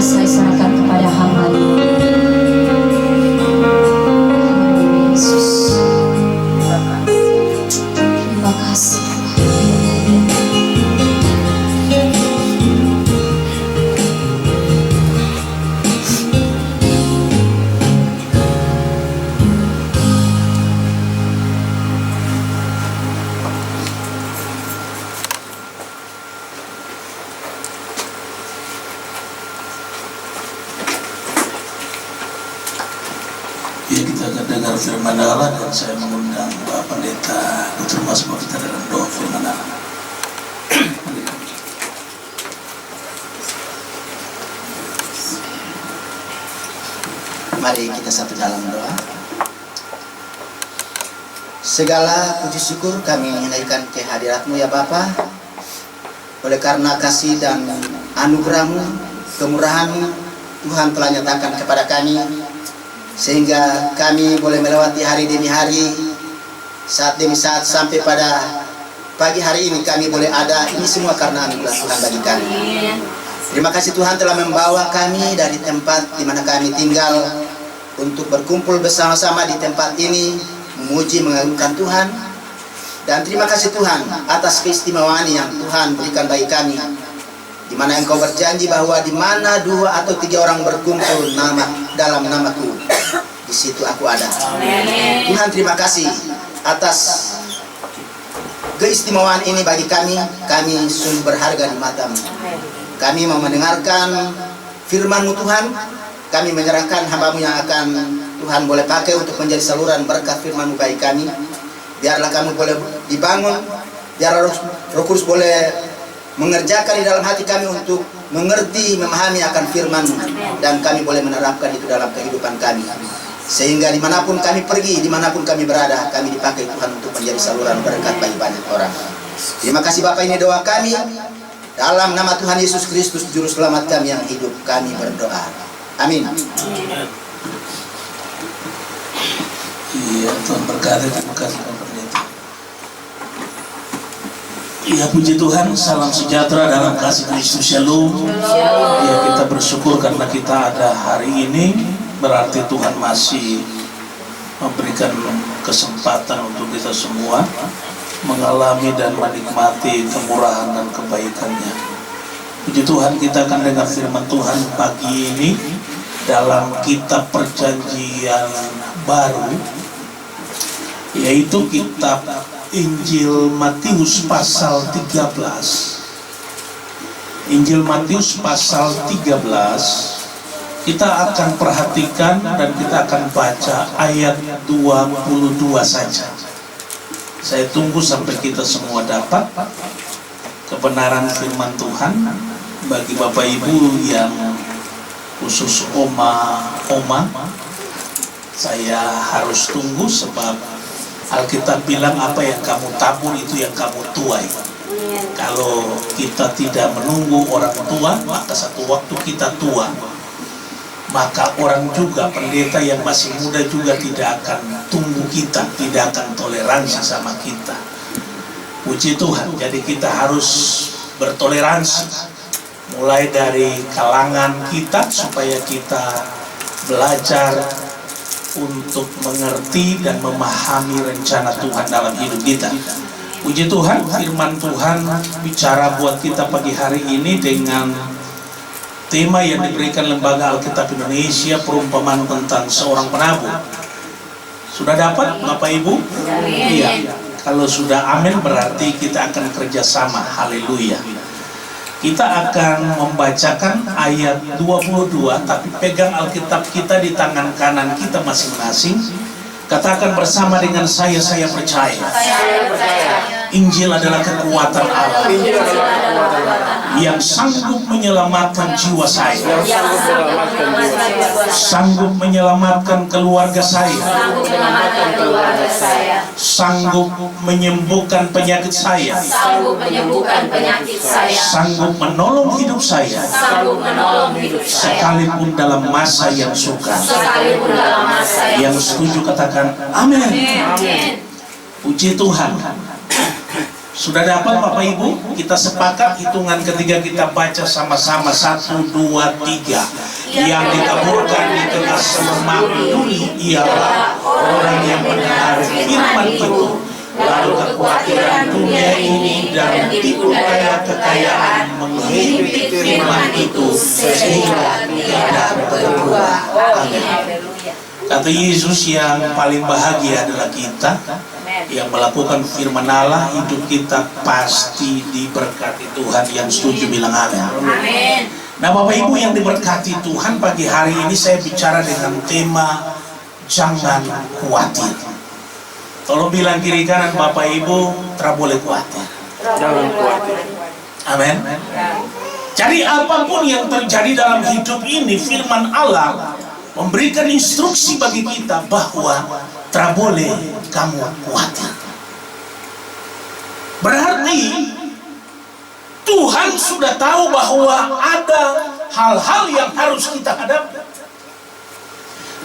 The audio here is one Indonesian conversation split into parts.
saya serahkan kepada hamba-Mu. Yesus, terima kasih. Ya, kita akan dengar firman Allah dan saya mengundang Pak Pendeta Dr. Mas kita dalam doa firman Allah. Mari kita satu dalam doa. Segala puji syukur kami naikkan ke hadirat-Mu ya Bapa. Oleh karena kasih dan anugerah-Mu, kemurahan-Mu, Tuhan telah nyatakan kepada kami, sehingga kami boleh melewati hari demi hari, saat demi saat, sampai pada pagi hari ini kami boleh ada. Ini semua karena anugerah Tuhan bagi kami. Terima kasih Tuhan telah membawa kami dari tempat di mana kami tinggal untuk berkumpul bersama-sama di tempat ini, memuji mengagungkan Tuhan. Dan terima kasih Tuhan atas keistimewaan yang Tuhan berikan bagi kami, di mana Engkau berjanji bahwa di mana 2 atau 3 orang berkumpul dalam nama-Ku, di situ Aku ada. Tuhan, terima kasih atas keistimewaan ini bagi kami. Kami sungguh berharga di mata-Mu. Kami mau mendengarkan firman-Mu Tuhan. Kami menyerahkan hamba-Mu yang akan Tuhan boleh pakai untuk menjadi saluran berkat firman-Mu bagi kami. Biarlah kami boleh dibangun, biarlah Roh Kudus boleh mengerjakan di dalam hati kami untuk mengerti, memahami akan firman-Mu, dan kami boleh menerapkan itu dalam kehidupan kami, sehingga dimanapun kami pergi, dimanapun kami berada, kami dipakai Tuhan untuk menjadi saluran berkat bagi banyak orang. Terima kasih Bapak, ini doa kami dalam nama Tuhan Yesus Kristus Juru Selamat kami yang hidup, kami berdoa. Amin. Iya, Tuhan berkati. Terima kasih Pak Pendeta. Ya, puji Tuhan, salam sejahtera dalam kasih Kristus. Shalom. Ya, kita bersyukur karena kita ada hari ini. Berarti Tuhan masih memberikan kesempatan untuk kita semua mengalami dan menikmati kemurahan dan kebaikannya. Puji Tuhan, kita akan dengar firman Tuhan pagi ini dalam kitab Perjanjian Baru, yaitu kitab Injil Matius pasal 13. Injil Matius pasal 13 kita akan perhatikan dan kita akan baca ayat 22 saja. Saya tunggu sampai kita semua dapat kebenaran firman Tuhan. Bagi Bapak Ibu yang khusus oma, saya harus tunggu sebab Alkitab bilang apa yang kamu tabur itu yang kamu tuai. Kalau kita tidak menunggu orang tua, maka satu waktu kita tua, maka orang juga, pendeta yang masih muda juga tidak akan tunggu kita, tidak akan toleransi sama kita. Puji Tuhan, jadi kita harus bertoleransi mulai dari kalangan kita supaya kita belajar untuk mengerti dan memahami rencana Tuhan dalam hidup kita. Puji Tuhan, firman Tuhan bicara buat kita pagi hari ini dengan tema yang diberikan Lembaga Alkitab Indonesia, perumpamaan tentang seorang penabur. Sudah dapat Bapak Ibu? Iya. Kalau sudah amin berarti kita akan kerjasama. Haleluya. Kita akan membacakan ayat 22, tapi pegang Alkitab kita di tangan kanan kita masing-masing. Katakan bersama dengan saya percaya. Injil adalah kekuatan Allah yang sanggup menyelamatkan jiwa saya, sanggup menyelamatkan keluarga saya, sanggup menyembuhkan penyakit saya, sanggup menolong hidup saya, sekalipun dalam masa yang sukar. Yang setuju katakan amin. Puji Tuhan. Sudah dapat Bapak Ibu? Kita sepakat hitungan ketiga kita baca sama-sama 1, 2, 3. Yang ditaburkan di tengah semak duri ialah orang yang mendengar firman itu, lalu kekhawatiran dunia ini dan tipu daya kekayaan menghimpit firman itu sehingga tidak berbuah. Amin. Kata Yesus, yang paling bahagia adalah kita yang melakukan firman Allah, hidup kita pasti diberkati Tuhan. Yang setuju bilang amin. Amin. Nah Bapak Ibu yang diberkati Tuhan, pagi hari ini saya bicara dengan tema jangan khawatir. Tolong bilang kiri kanan Bapak Ibu, tak boleh khawatir. Jangan khawatir. Amin. Jadi apapun yang terjadi dalam hidup ini, firman Allah memberikan instruksi bagi kita bahwa tak boleh kamu khawatir. Berarti Tuhan sudah tahu bahwa ada hal-hal yang harus kita hadapi.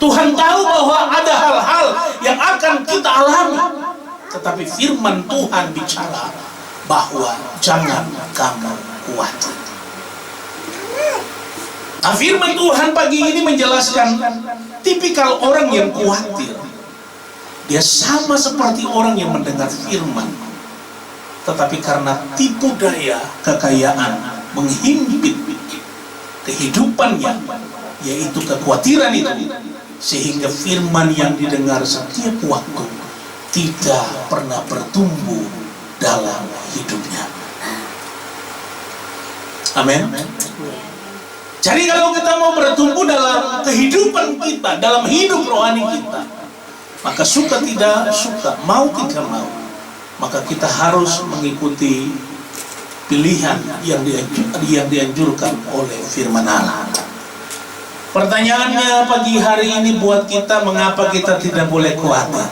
Tuhan tahu bahwa ada hal-hal yang akan kita alami. Tetapi firman Tuhan bicara bahwa jangan kamu khawatir. Nah, firman Tuhan pagi ini menjelaskan tipikal orang yang khawatir. Dia sama seperti orang yang mendengar firman, tetapi karena tipu daya kekayaan menghimpit kehidupannya, yaitu kekhawatiran itu, sehingga firman yang didengar setiap waktu tidak pernah bertumbuh dalam hidupnya. Amin. Jadi kalau kita mau bertumbuh dalam kehidupan kita, dalam hidup rohani kita, maka suka tidak suka, mau tidak mau, maka kita harus mengikuti pilihan yang dianjurkan oleh firman Allah. Pertanyaannya pagi hari ini buat kita, mengapa kita tidak boleh khawatir?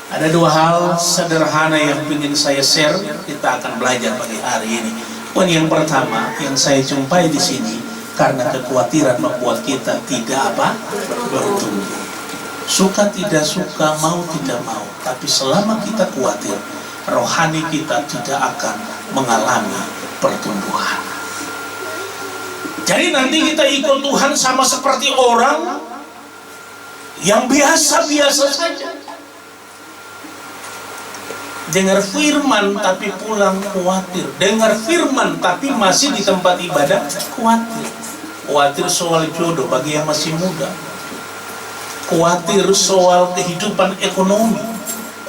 Ada dua hal sederhana yang ingin saya share, kita akan belajar pagi hari ini. Poin yang pertama yang saya jumpai di sini, karena kekhawatiran membuat kita tidak bertumbuh. Suka tidak suka, mau tidak mau, tapi selama kita khawatir, rohani kita tidak akan mengalami pertumbuhan. Jadi nanti kita ikut Tuhan sama seperti orang yang biasa-biasa saja. Dengar firman tapi pulang khawatir. Dengar firman tapi masih di tempat ibadah khawatir. Khawatir soal jodoh bagi yang masih muda. Khawatir soal kehidupan ekonomi.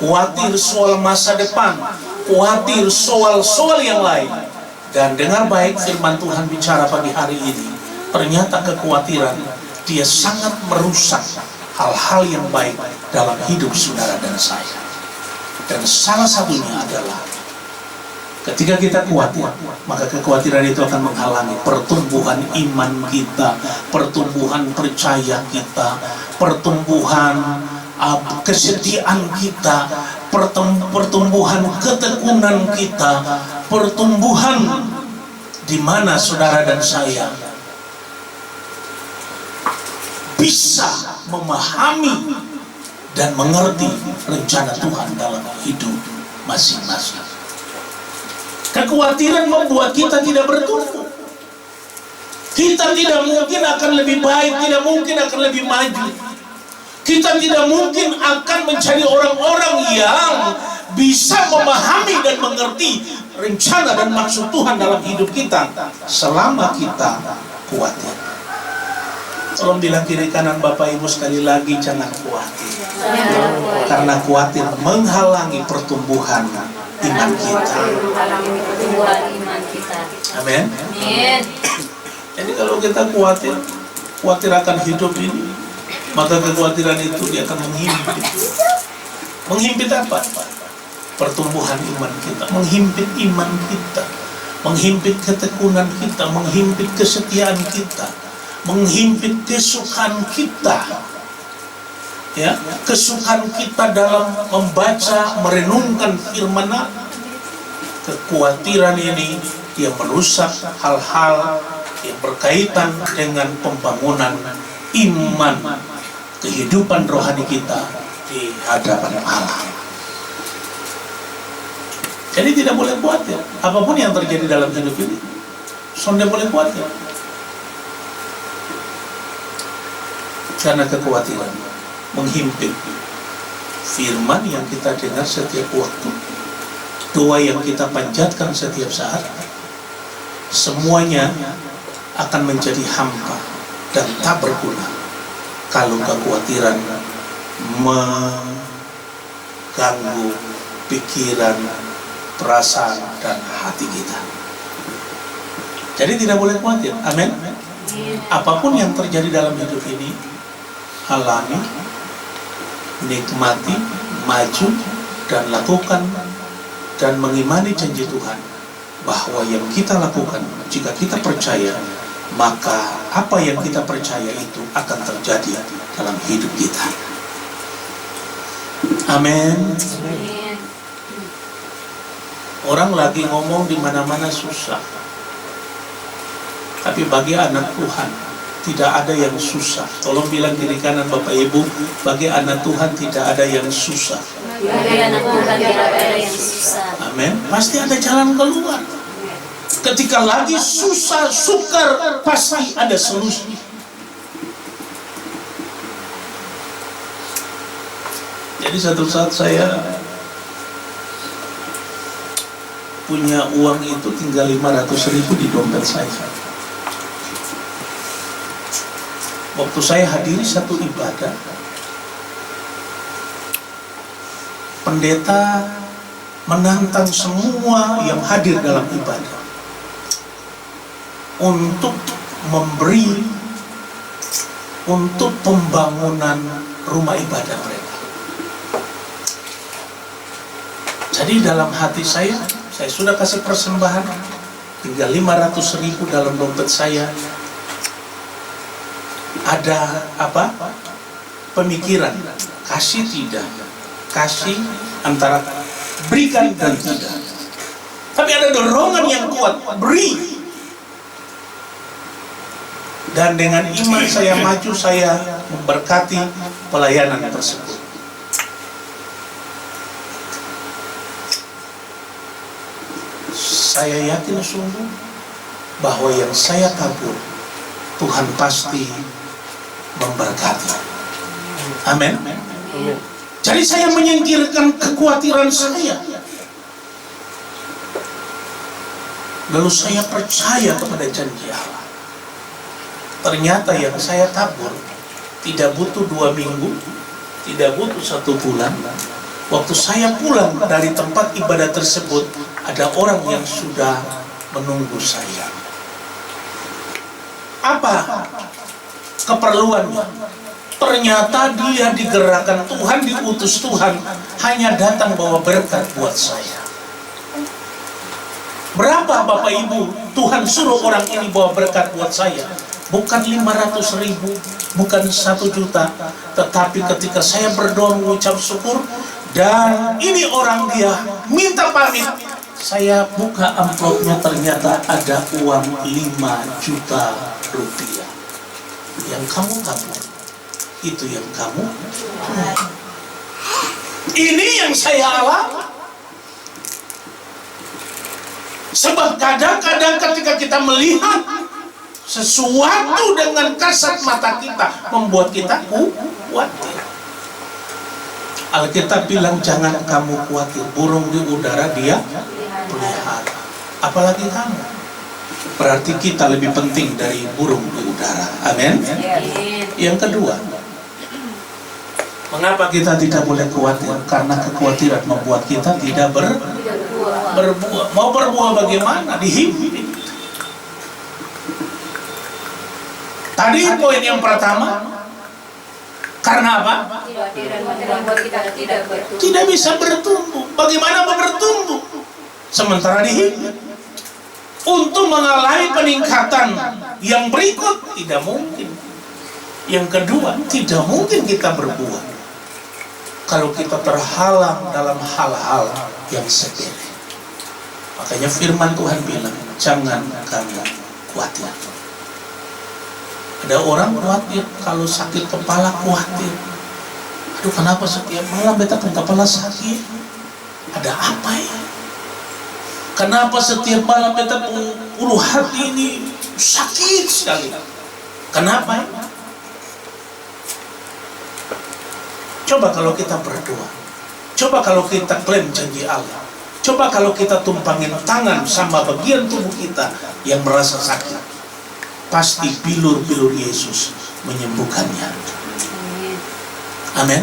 Khawatir soal masa depan. Khawatir soal yang lain. Dan dengar baik firman Tuhan bicara pagi hari ini. Ternyata kekhawatiran dia sangat merusak hal-hal yang baik dalam hidup saudara dan saya. Dan salah satunya adalah ketika kita khawatir, maka kekhawatiran itu akan menghalangi pertumbuhan iman kita, pertumbuhan percaya kita, pertumbuhan kesetiaan kita, pertumbuhan ketekunan kita, pertumbuhan di mana saudara dan saya bisa memahami dan mengerti rencana Tuhan dalam hidup masing-masing. Kekhawatiran membuat kita tidak bertumbuh. Kita tidak mungkin akan lebih baik, tidak mungkin akan lebih maju. Kita tidak mungkin akan menjadi orang-orang yang bisa memahami dan mengerti rencana dan maksud Tuhan dalam hidup kita selama kita khawatir. Tolong bilang kiri kanan Bapak Ibu sekali lagi, jangan khawatir. Karena khawatir menghalangi pertumbuhan iman kita. Amin. Jadi kalau kita khawatir akan hidup ini, maka kekhawatiran itu dia akan menghimpit. Menghimpit apa? Pertumbuhan iman kita, menghimpit iman kita, menghimpit ketekunan kita, menghimpit kesetiaan kita, menghimpit kesukaan kita, ya, kesukaan kita dalam membaca, merenungkan firman Allah. Kekhawatiran ini dia merusak hal-hal yang berkaitan dengan pembangunan iman, kehidupan rohani kita di hadapan Allah. Jadi tidak boleh khawatir. Apapun yang terjadi dalam hidup ini, sonde boleh khawatir. Karena kekhawatiran menghimpit firman yang kita dengar setiap waktu, doa yang kita panjatkan setiap saat, semuanya akan menjadi hampa dan tak berguna kalau kekhawatiran mengganggu pikiran, perasaan, dan hati kita. Jadi tidak boleh khawatir. Amin. Apapun yang terjadi dalam hidup ini, alami, nikmati, maju, dan lakukan, dan mengimani janji Tuhan bahwa yang kita lakukan, jika kita percaya, maka apa yang kita percaya itu akan terjadi dalam hidup kita. Amin. Orang lagi ngomong di mana-mana susah, tapi bagi anak Tuhan tidak ada yang susah. Tolong bilang kiri kanan Bapak Ibu, bagi anak Tuhan tidak ada yang susah. Bagi anak Tuhan tidak ada yang susah. Amin. Pasti ada jalan keluar. Ketika lagi susah, sukar, pasti ada solusi. Jadi satu saat saya punya uang itu tinggal 500.000 di dompet saya. Waktu saya hadiri satu ibadah, pendeta menantang semua yang hadir dalam ibadah untuk memberi untuk pembangunan rumah ibadah mereka. Jadi dalam hati saya sudah kasih persembahan, tinggal 500.000 dalam dompet saya. Ada apa? Pemikiran, kasih tidak, kasih antara berikan dan tidak. Tapi ada dorongan yang kuat, beri. Dan dengan iman saya maju, saya memberkati pelayanan tersebut. Saya yakin sungguh bahwa yang saya tabur, Tuhan pasti memberkati. Amin. Jadi saya menyingkirkan kekhawatiran saya, lalu saya percaya kepada janji Allah. Ternyata yang saya tabur tidak butuh 2 minggu, tidak butuh 1 bulan. Waktu saya pulang dari tempat ibadah tersebut, ada orang yang sudah menunggu saya. Apa keperluannya? Ternyata dia digerakkan Tuhan, diutus Tuhan, hanya datang bawa berkat buat saya. Berapa Bapak Ibu Tuhan suruh orang ini bawa berkat buat saya? Bukan 500.000, bukan 1 juta, tetapi ketika saya berdoa mengucap syukur, dan ini orang dia minta pamit, saya buka amplopnya, ternyata ada uang 5 juta rupiah. Yang kamu tabur, itu yang kamu. Ini yang saya alami. Sebab kadang-kadang ketika kita melihat sesuatu dengan kasat mata kita, membuat kita khawatir. Alkitab bilang jangan kamu khawatir, burung di udara dia pelihara. Apalagi kamu. Berarti kita lebih penting dari burung di udara. Amin. Yang kedua, mengapa kita tidak boleh khawatir? Karena kekhawatiran membuat kita tidak berbuah. Mau berbuah bagaimana? Dihimpit. Tadi poin yang pertama, karena apa? Tidak bisa bertumbuh. Bagaimana mau bertumbuh? Sementara dihimpit. Untuk mengalami peningkatan yang berikut, tidak mungkin. Yang kedua, tidak mungkin kita berbuah kalau kita terhalang dalam hal-hal yang sepele. Makanya firman Tuhan bilang, jangan kamu khawatir. Ada orang khawatir kalau sakit kepala, khawatir. Aduh, kenapa setiap malam beta kepala sakit? Ada apa ya? Kenapa setiap malam beta ulu hati ini sakit sekali? Kenapa? Coba kalau kita berdoa, coba kalau kita klaim janji Allah, coba kalau kita tumpangin tangan sama bagian tubuh kita yang merasa sakit, pasti bilur-bilur Yesus menyembuhkannya. Amin.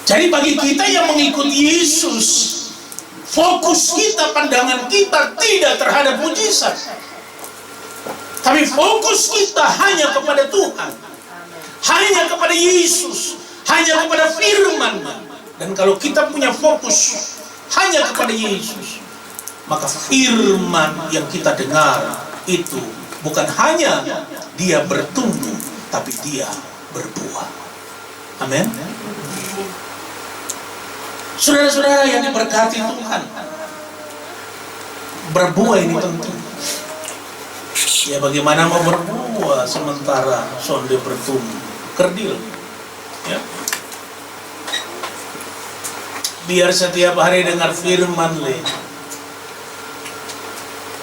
Jadi bagi kita yang mengikuti Yesus, fokus kita, pandangan kita tidak terhadap mujizat, tapi fokus kita hanya kepada Tuhan, hanya kepada Yesus, hanya kepada firman. Dan kalau kita punya fokus hanya kepada Yesus, maka firman yang kita dengar itu bukan hanya dia bertumbuh, tapi dia berbuah. Amin. Saudara-saudara yang diberkati Tuhan, berbuah ini penting. Ya, bagaimana mau berbuah sementara sonde bertumbuh kerdil, ya? Biar setiap hari dengar firman,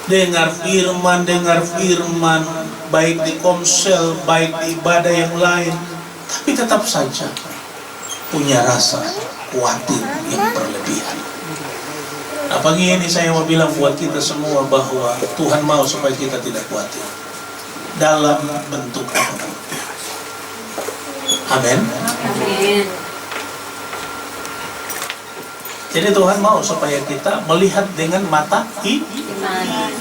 dengar firman, baik di komsel, baik di ibadah yang lain, tapi tetap saja punya rasa khawatir yang berlebihan. Nah, pagi ini saya mau bilang buat kita semua bahwa Tuhan mau supaya kita tidak khawatir dalam bentuk apapun. Amin. Amin. Jadi Tuhan mau supaya kita melihat dengan mata Iman.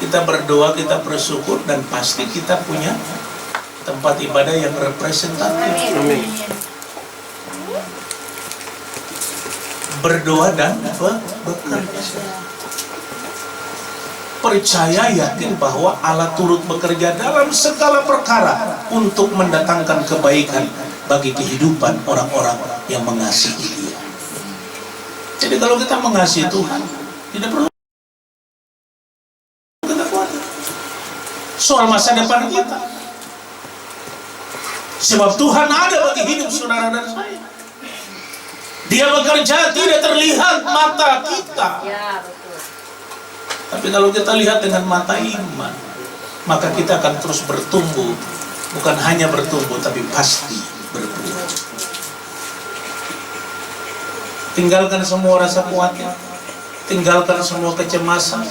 kita berdoa, kita bersyukur, dan pasti kita punya tempat ibadah yang representatif. Amin. Berdoa dan bekerja. Percaya, yakin bahwa Allah turut bekerja dalam segala perkara untuk mendatangkan kebaikan bagi kehidupan orang-orang yang mengasihi Dia. Jadi kalau kita mengasihi Tuhan, tidak perlu kita khawatir soal masa depan kita. Sebab Tuhan ada bagi hidup saudara dan saya. Dia bekerja tidak terlihat mata kita. Ya, betul. Tapi kalau kita lihat dengan mata iman, maka kita akan terus bertumbuh. Bukan hanya bertumbuh, tapi pasti berbuah. Tinggalkan semua rasa khawatir, tinggalkan semua kecemasan,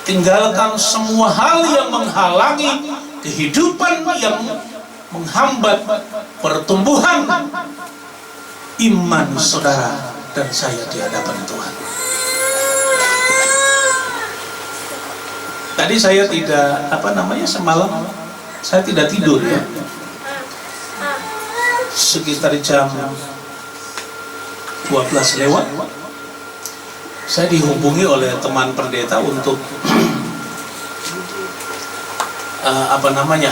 tinggalkan semua hal yang menghalangi kehidupan, yang menghambat pertumbuhan iman saudara dan saya di hadapan Tuhan. Tadi saya tidak, semalam saya tidak tidur, ya. Sekitar jam 12 lewat, saya dihubungi oleh teman pendeta untuk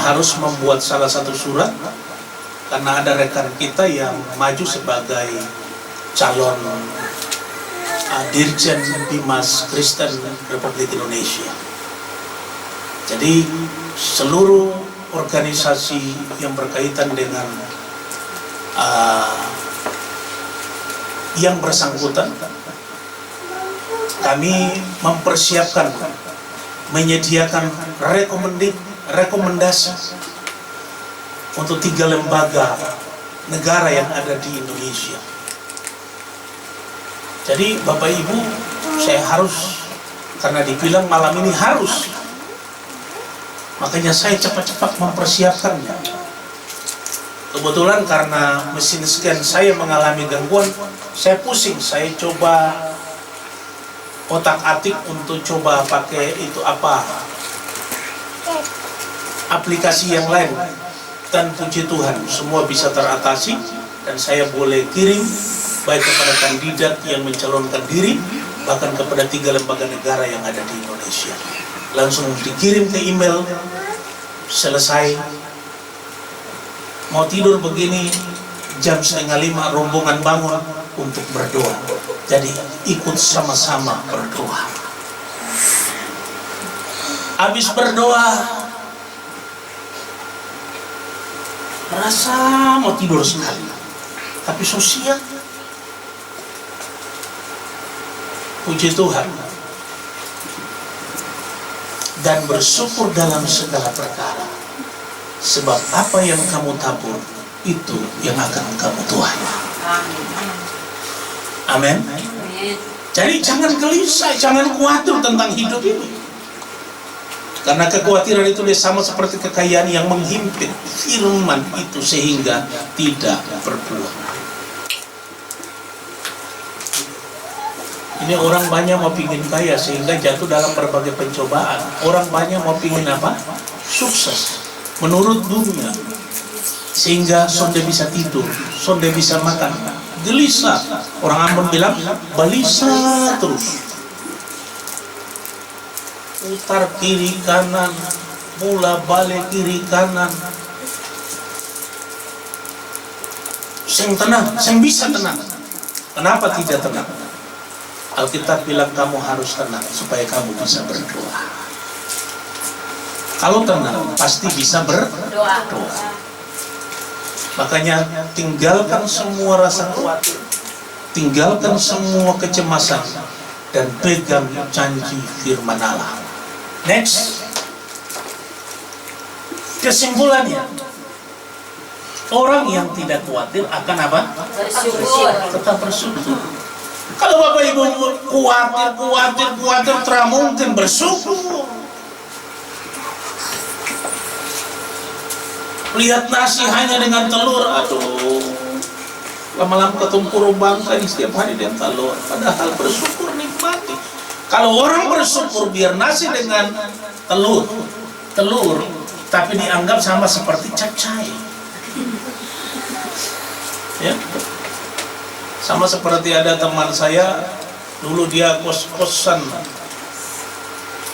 harus membuat salah satu surat karena ada rekan kita yang maju sebagai calon Dirjen Bimas Kristen Republik Indonesia. Jadi seluruh organisasi yang berkaitan dengan yang bersangkutan, kami mempersiapkan, menyediakan rekomendasi untuk 3 lembaga negara yang ada di Indonesia. Jadi Bapak Ibu, saya harus, karena dibilang malam ini harus, makanya saya cepat-cepat mempersiapkannya. Kebetulan karena mesin scan saya mengalami gangguan, saya pusing, saya coba otak-atik untuk coba pakai aplikasi yang lain. Dan puji Tuhan, semua bisa teratasi dan saya boleh kirim baik kepada kandidat yang mencalonkan diri, bahkan kepada 3 lembaga negara yang ada di Indonesia. Langsung dikirim ke email, selesai. Mau tidur begini, jam 4:30 rombongan bangun untuk berdoa. Jadi ikut sama-sama berdoa. Habis berdoa, merasa mau tidur sekali, tapi sosial Puji Tuhan. Dan bersyukur dalam segala perkara. Sebab apa yang kamu tabur, itu yang akan kamu tuai. Amin. Amin. Jadi jangan gelisah, jangan khawatir tentang hidup ini. Karena kekhawatiran itu sama seperti kekayaan yang menghimpit firman itu sehingga tidak berbuah. Ini orang banyak mau pingin kaya sehingga jatuh dalam berbagai pencobaan. Orang banyak mau pingin apa? Sukses menurut dunia, sehingga sonde bisa tidur, sonde bisa makan, gelisah. Orang Ambon bilang balisa terus, putar kiri kanan, bola balik kiri kanan. Sing tenang, sing bisa tenang. Kenapa tidak tenang? Alkitab bilang kamu harus tenang supaya kamu bisa berdoa. Kalau tenang pasti bisa berdoa. Makanya tinggalkan semua rasa khawatir, tinggalkan semua kecemasan, dan pegang janji firman Allah. Next, kesimpulannya, orang yang tidak khawatir akan apa? Bersyukur. Tetap bersyukur. Kalau Bapak Ibu khawatir, tidak mungkin bersyukur. Lihat nasi hanya dengan telur, aduh, lama-lama ketumpur bangsa ini setiap hari dengan telur. Padahal bersyukur nikmati. Kalau orang bersyukur biar nasi dengan telur, tapi dianggap sama seperti capcay. Ya. Sama seperti ada teman saya, dulu dia kos-kosan.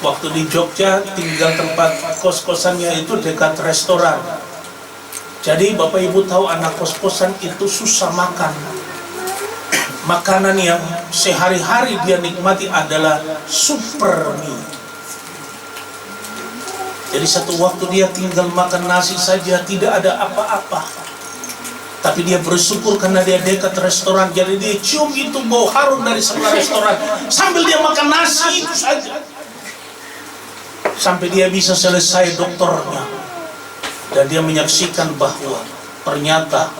Waktu di Jogja, tinggal tempat kos-kosannya itu dekat restoran. Jadi Bapak Ibu tahu anak kos-kosan itu susah makan. Makanan yang sehari-hari dia nikmati adalah super mie. Jadi satu waktu dia tinggal makan nasi saja, tidak ada apa-apa. Tapi dia bersyukur karena dia dekat restoran. Jadi dia cium itu bau harum dari sebelah restoran sambil dia makan nasi itu saja. Sampai dia bisa selesai dokternya. Dan dia menyaksikan bahwa ternyata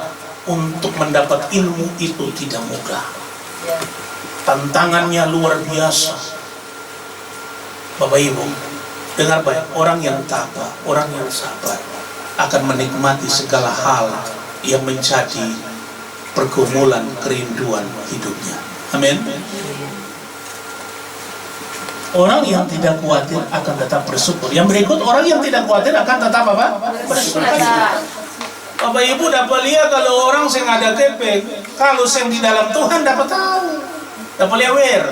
untuk mendapat ilmu itu tidak mudah. Tantangannya luar biasa. Bapak Ibu, dengar baik, orang yang tabah, orang yang sabar akan menikmati segala hal yang menjadi pergumulan kerinduan hidupnya. Amin. Orang yang tidak khawatir akan tetap bersyukur. Yang berikut, orang yang tidak khawatir akan tetap apa? Bersyukur. Bapak Ibu dapat lihat kalau orang yang ada kepek, kalau yang di dalam Tuhan dapat tahu, dapat lihat aware.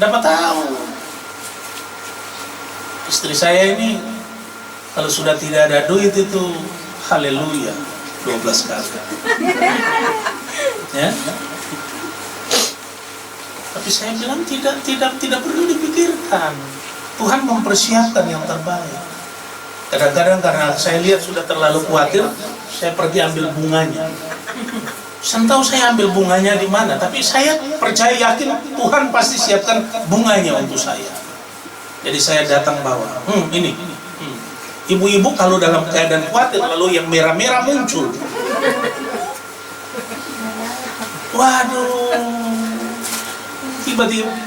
Dapat tahu. Istri saya ini kalau sudah tidak ada duit itu haleluya 12 kali. Ya. Tapi saya bilang tidak perlu dipikirkan. Tuhan mempersiapkan yang terbaik. Kadang-kadang karena saya lihat sudah terlalu khawatir, saya pergi ambil bunganya. Saya tahu saya ambil bunganya di mana, tapi saya percaya yakin Tuhan pasti siapkan bunganya untuk saya. Jadi saya datang bawa, ini. Ibu-ibu kalau dalam keadaan khawatir lalu yang merah-merah muncul. Waduh,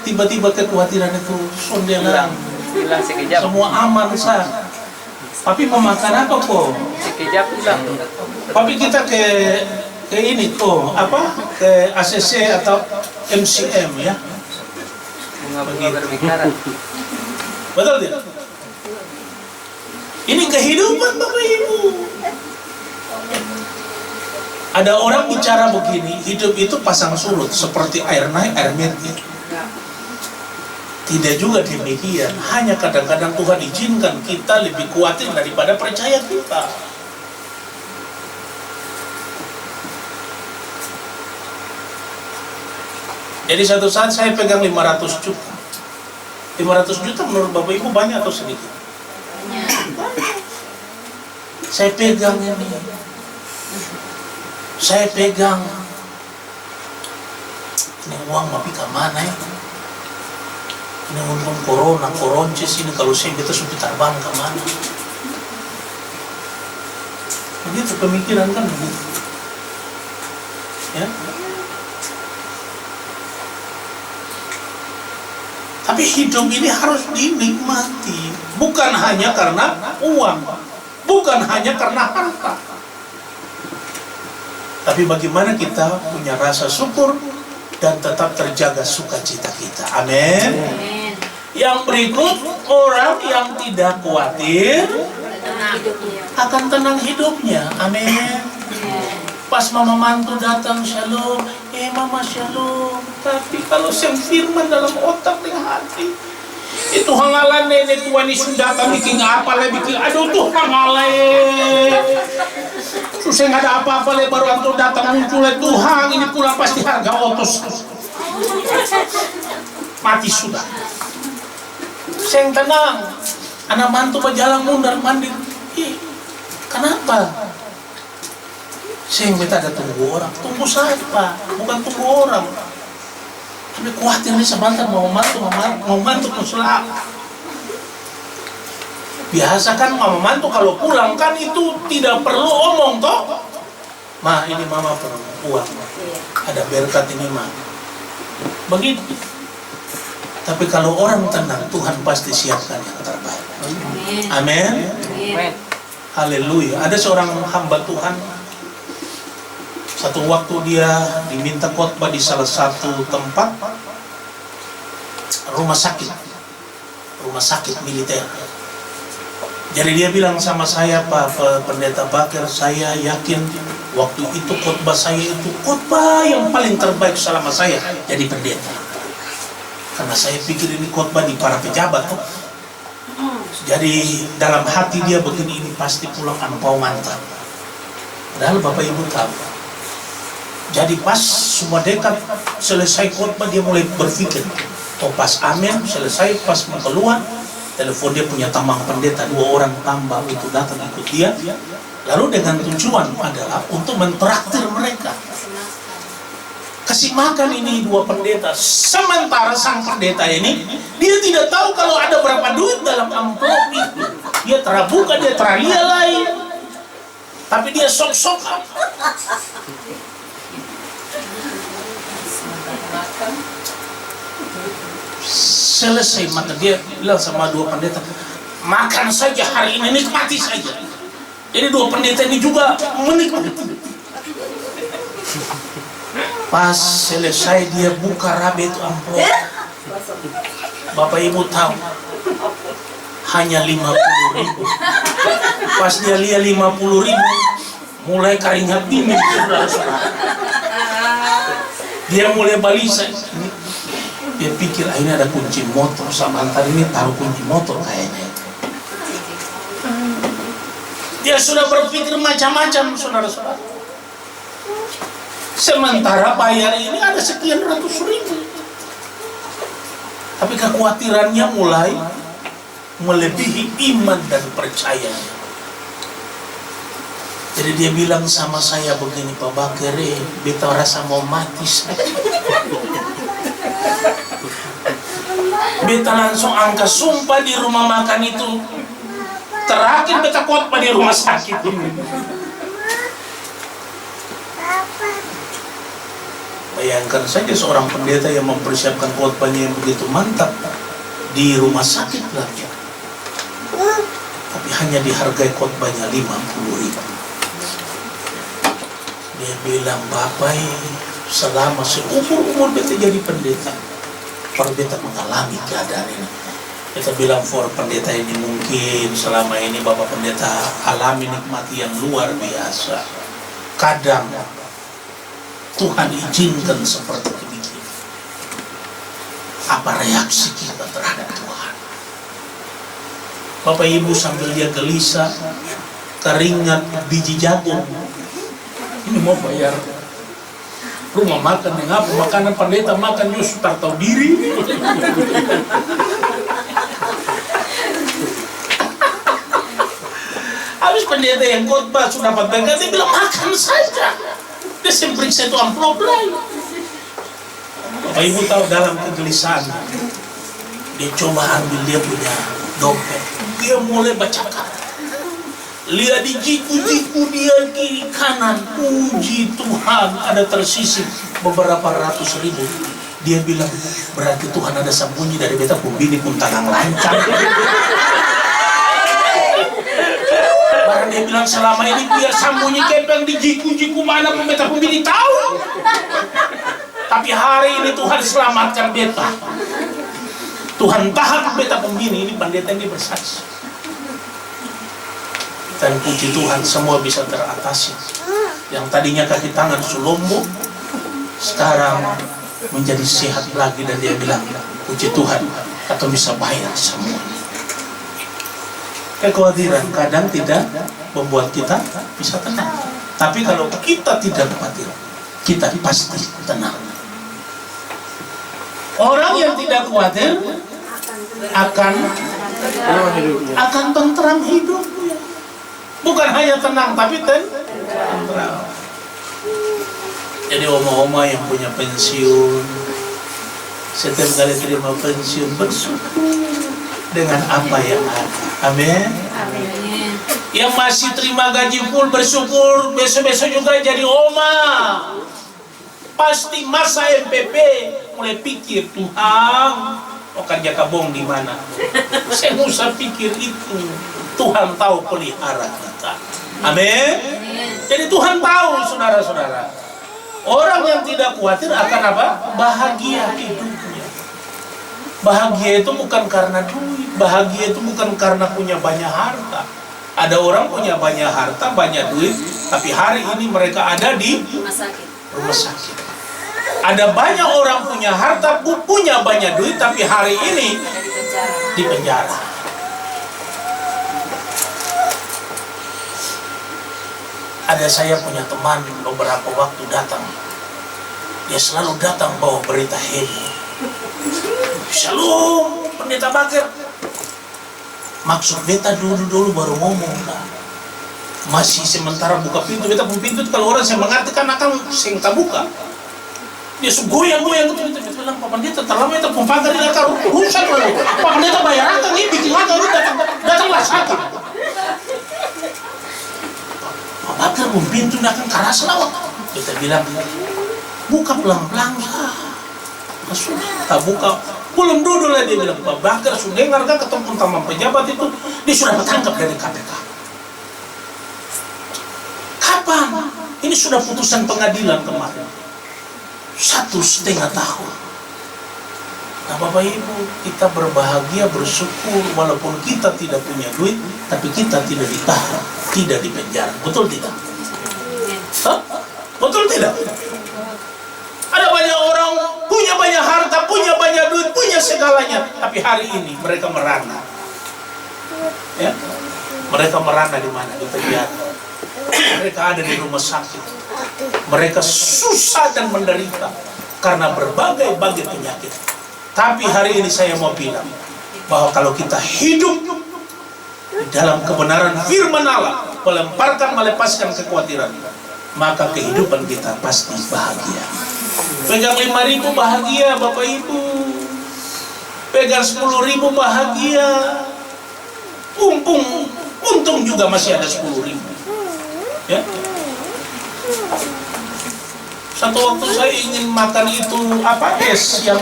tiba-tiba kekhawatiran itu sondelan. Hilang sekejap. Semua aman sah. Tapi mau makan apa kok? Sekejap hilang. Tapi kita ke ini kok apa? Ke ACC atau MCM ya. Bunga-bunga berbicara. Betul tidak? Ini kehidupan Bapak Ibu. Ada orang bicara begini, hidup itu pasang surut seperti air naik air mati. Tidak juga demikian. Hanya kadang-kadang Tuhan izinkan kita lebih khawatir daripada percaya kita. Jadi satu saat saya pegang 500 juta. 500 juta menurut Bapak Ibu banyak atau sedikit? Saya pegang ini. Saya pegang, ini uang mau ke mana ya? Ini untung corona, koronces ini kalau saya kita sudah terbang ke mana? Begitu pemikiran kan begitu. Ya. Tapi hidup ini harus dinikmati, bukan hanya karena uang, bukan hanya karena harta. Tapi bagaimana kita punya rasa syukur dan tetap terjaga sukacita kita. Amin. Amin. Yang berikut, orang yang tidak khawatir Tenang hidupnya. akan tenang hidupnya. Amin. Pas mama mantu datang, shalom, mama shalom. Tapi kalau yang firman dalam otak dan hati, itu hangalan nenek tua ini sudah datang bikin apa lah, bikin aduh tuh hangalan. Susah nggak ada apa-apa lah, baru antum datang muncul lah Tuhan, ini pulang pasti harga otos. Mati sudah. Saya tenang, anak mantu berjalan mundar mandir. Kenapa? Saya minta ada tunggu orang, tunggu saya Pak, bukan tunggu orang. Tapi khawatir nih sebentar mau mantu muslah. Biasa kan mama mantu kalau pulang kan itu tidak perlu omong toh. Ma ini mama perlu uang, ada berkat ini ma. Begitu. Tapi kalau orang tenang, Tuhan pasti siapkan yang terbaik. Amin. Amin. Haleluya. Ada seorang hamba Tuhan, satu waktu dia diminta khotbah di salah satu tempat rumah sakit militer. Jadi dia bilang sama saya, Pak Pendeta Bakir, saya yakin waktu itu khotbah saya itu khotbah yang paling terbaik selama saya jadi pendeta. Karena saya pikir ini khotbah di para pejabat tuh. Jadi dalam hati dia begini, ini pasti pulang ampau mantap. Padahal Bapak Ibu tahu. Jadi pas semua dekat selesai khotbah dia mulai berpikir. Pas amin selesai, pas mau keluar, telepon dia punya tamang pendeta, 2 orang tambah itu datang ikut dia. Lalu dengan tujuan adalah untuk mentraktir mereka. Kasih makan ini 2 pendeta. Sementara sang pendeta ini, dia tidak tahu kalau ada berapa duit dalam amplop itu. Dia terbuka, dia teralia lain. Tapi dia sok-sokan. Selesai maka dia bilang sama 2 pendeta, makan saja hari ini, nikmati saja. Jadi 2 pendeta ini juga menikmati. Pas selesai dia buka rabe itu amplop. Bapak Ibu tahu, hanya 50.000. Pas dia lihat 50.000, mulai keringat dingin. Dia mulai balisa. Dia pikir ini ada kunci motor, sama antar ini taruh kunci motor kayaknya. Dia sudah berpikir macam-macam, saudara-saudara. Sementara bayar ini ada sekian ratus ribu. Tapi kekhawatirannya mulai melebihi iman dan percayanya. Jadi dia bilang sama saya begini, Pak Bakir, beta rasa mau mati. Beta langsung angkat sumpah di rumah makan itu. Terakhir beta khotbah di rumah sakit ini. Bayangkan saja seorang pendeta yang mempersiapkan khotbahnya yang begitu mantap di rumah sakit lagi. Tapi hanya dihargai khotbahnya 50.000. Dia bilang, Bapak, selama seumur-umur beta jadi pendeta, baru beta mengalami keadaan ini. Kita bilang for pendeta ini mungkin selama ini Bapak pendeta alami nikmati yang luar biasa. Kadang Tuhan izinkan seperti demikian. Apa reaksi kita terhadap Tuhan? Bapak Ibu sambil dia gelisah, keringat biji jagung. Ini mau bayar rumah makan yang apa? Makanan pendeta makan Yus tak tahu diri. Habis pendeta yang khotbah sudah dapat berkat, dia bilang makan saja. Dia semperiksa itu amplop lain. Bapak Ibu tahu dalam kegelisahan, dia coba ambil dia punya dompet. Dia mulai bacakan. Lihat dijiku-jiku dia kiri kanan. Puji Tuhan, ada tersisih beberapa ratus ribu. Dia bilang, berarti Tuhan ada sembunyi dari beta pembini pun tangan lancang. Barang dia bilang selama ini dia sembunyi kepeng di jiku-jiku mana pun beta pembini tahu. Tapi hari ini Tuhan selamatkan beta. Tuhan tahan beta pembini, ini pendeta ini bersaksi. Dan puji Tuhan semua bisa teratasi. Yang tadinya kaki tangan sulombo, sekarang menjadi sehat lagi. Dan dia bilang, puji Tuhan, atau bisa bayar semua. Kekhawatiran kadang tidak membuat kita bisa tenang. Tapi kalau kita tidak khawatir, kita pasti tenang. Orang yang tidak khawatir akan tentram hidupnya. Bukan hanya tenang, tapi tentram. Jadi oma-oma yang punya pensiun, setiap kali terima pensiun bersyukur dengan apa yang ada. Amin. Amin. Yang masih terima gaji full bersyukur, besok-besok juga jadi oma. Pasti masa MPP mulai pikir, Tuhan, kerja kabong di mana? Saya nggak usah pikir itu. Tuhan tahu pelihara kita. Amin. Jadi Tuhan tahu, saudara-saudara. Orang yang tidak khawatir akan apa? Bahagia hidupnya. Bahagia itu bukan karena duit. Bahagia itu bukan karena punya banyak harta. Ada orang punya banyak harta, banyak duit, tapi hari ini mereka ada di rumah sakit. Ada banyak orang punya harta, punya banyak duit, tapi hari ini di penjara. Ada saya punya teman beberapa waktu datang. Dia selalu datang bawa berita heboh. Shalom, Pendeta Bakir. Maksud beta dulu baru ngomong lah. Masih sementara buka pintu, beta pun pintu kalau orang saya mengerti kan akan sengka buka. Dia goyang-goyang gitu, beta bilang, Pak Pendeta terlama beta pun pagar ini akan rusak lalu. Pak Pendeta bayar akan ini bikin akan datanglah saka. Pak Bakir pun pintu akan keras lawak. Beta bilang, buka pelan-pelan lah. Tak buka. Belum dulu lah dia bilang, Pak Bakar sudah dengar kan ketemu teman pejabat itu, dia sudah bertangkap dari KPK. Kapan? Ini sudah putusan pengadilan kemarin. 1,5 tahun. Nah Bapak Ibu, kita berbahagia, bersyukur walaupun kita tidak punya duit, tapi kita tidak ditahan, tidak dipenjara. Betul tidak? Hah? Betul tidak? Ada banyak orang punya banyak harta, punya banyak duit, punya segalanya, tapi hari ini mereka merana. Ya? Mereka merana di mana? Di penjara. Mereka ada di rumah sakit. Mereka susah dan menderita karena berbagai penyakit. Tapi hari ini saya mau bilang bahwa kalau kita hidup di dalam kebenaran firman Allah, melepaskan kekhawatiran, maka kehidupan kita pasti bahagia. Pegang 5.000 bahagia Bapak Ibu. Pegang 10.000 bahagia. Untung juga masih ada 10.000. Ya. Satu waktu saya ingin makan itu apa es yang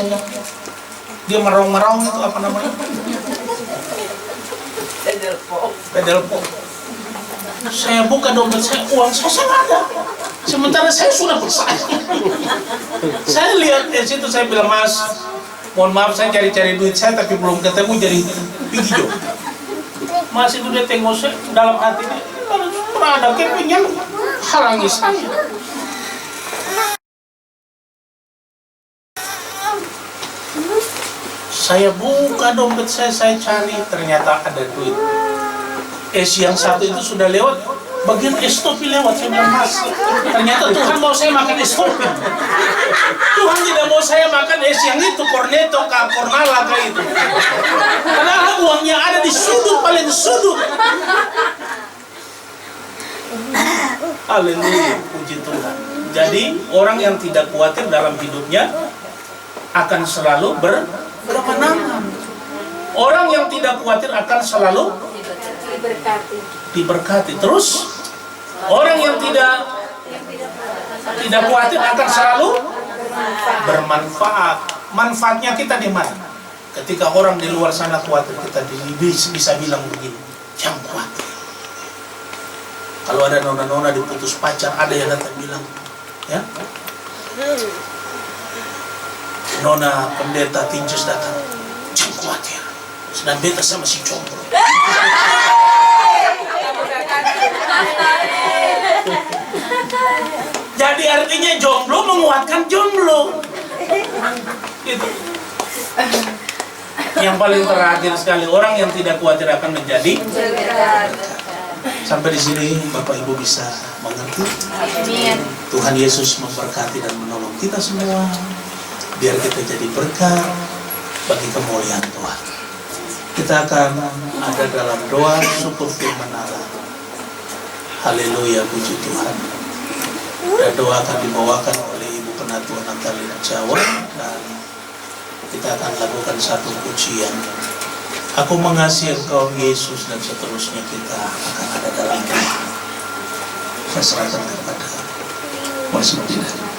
dia merong-merong itu apa namanya? Pedelpop. Saya buka dompet saya, uang saya ada. Sementara saya sudah bersaing. Saya lihat di situ, saya bilang, Mas, mohon maaf saya cari-cari duit saya tapi belum ketemu, jadi pergi jo. Mas itu dia tengok saya dalam hatinya, kalau pernah ada kepingin halangi saya. Saya buka dompet saya cari, ternyata ada duit. Es yang satu itu sudah lewat, bagian es topi lewat. Saya bilang, Mas, ternyata Tuhan mau saya makan es topi. Tuhan tidak mau saya makan es yang itu, cornetto kah, cornala kah itu. Padahal uangnya ada di sudut, paling sudut. Haleluya, puji Tuhan. Jadi orang yang tidak khawatir dalam hidupnya akan selalu berkemenangan. Orang yang tidak khawatir akan selalu diberkati. Terus orang yang tidak khawatir akan selalu bermanfaat. Manfaatnya kita di mana? Ketika orang di luar sana khawatir, kita bisa bilang begini, jangan khawatir. Kalau ada nona-nona diputus pacar, ada yang datang bilang, ya, nona pendeta Tinjus datang, jangan khawatir, sedang beta sama si jomblo. Jadi artinya jomblo menguatkan jomblo. Gitu. Yang paling terakhir sekali, orang yang tidak khawatir akan menjadi. Sampai di sini Bapak Ibu bisa mengerti. Tuhan Yesus memberkati dan menolong kita semua, biar kita jadi berkat bagi kemuliaan Tuhan. Kita akan ada dalam doa syukur firman Allah. Haleluya, puji Tuhan. Dan doa akan dibawakan oleh Ibu Penatua Natalina Jawa, dan kita akan lakukan satu pujian. Aku mengasihi Engkau Yesus, dan seterusnya kita akan ada dalam doa. Saya serahkan kepada Mas Mutiara.